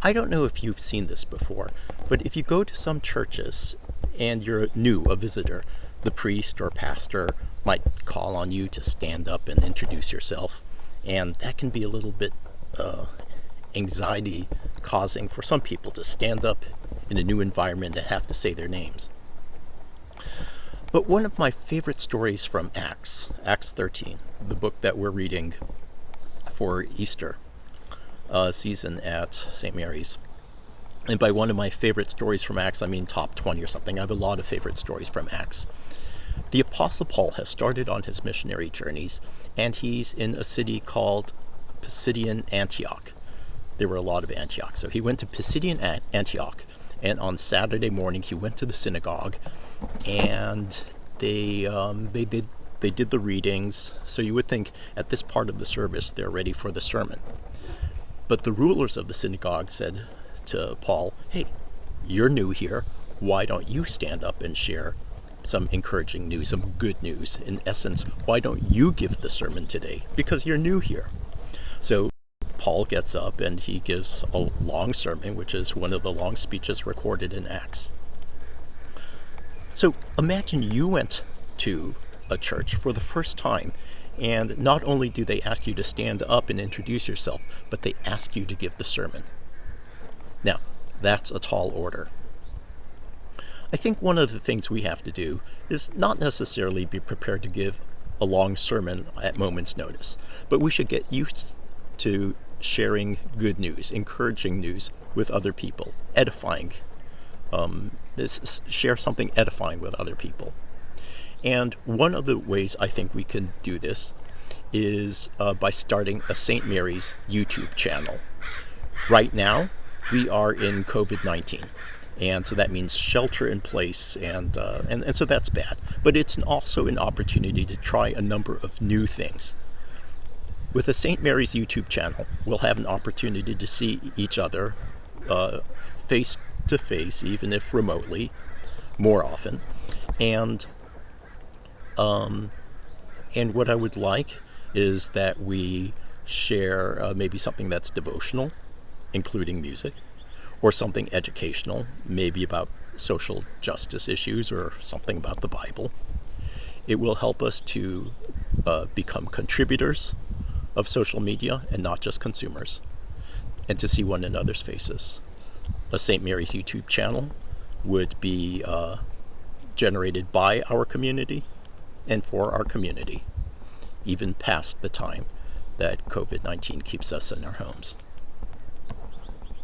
I don't know if you've seen this before, but if you go to some churches and you're new, a visitor, the priest or pastor might call on you to stand up and introduce yourself, and that can be a little bit anxiety causing for some people to stand up in a new environment and have to say their names. But one of my favorite stories from Acts 13, the book that we're reading for Easter season at St. Mary's. And by one of my favorite stories from Acts, I mean top 20 or something. I have a lot of favorite stories from Acts. The Apostle Paul has started on his missionary journeys, and he's in a city called Pisidian Antioch. There were a lot of Antioch. So he went to Pisidian Antioch, and on Saturday morning he went to the synagogue, and they did the readings. So you would think at this part of the service they're ready for the sermon. But the rulers of the synagogue said to Paul, "Hey, you're new here. Why don't you stand up and share some encouraging news, some good news? In essence, why don't you give the sermon today? Because you're new here." So Paul gets up and he gives a long sermon, which is one of the long speeches recorded in Acts. So imagine you went to a church for the first time, and not only do they ask you to stand up and introduce yourself, but they ask you to give the sermon. Now, that's a tall order. I think one of the things we have to do is not necessarily be prepared to give a long sermon at moment's notice, but we should get used to sharing good news, encouraging news with other people, edifying, share something edifying with other people. And one of the ways I think we can do this is by starting a St. Mary's YouTube channel. Right now, we are in COVID-19, and so that means shelter in place, and so that's bad. But it's also an opportunity to try a number of new things. With the St. Mary's YouTube channel, we'll have an opportunity to see each other face to face, even if remotely, more often. And what I would like is that we share maybe something that's devotional, including music, or something educational, maybe about social justice issues or something about the Bible. It will help us to become contributors of social media and not just consumers, and to see one another's faces. A St. Mary's YouTube channel would be generated by our community and for our community, even past the time that COVID-19 keeps us in our homes.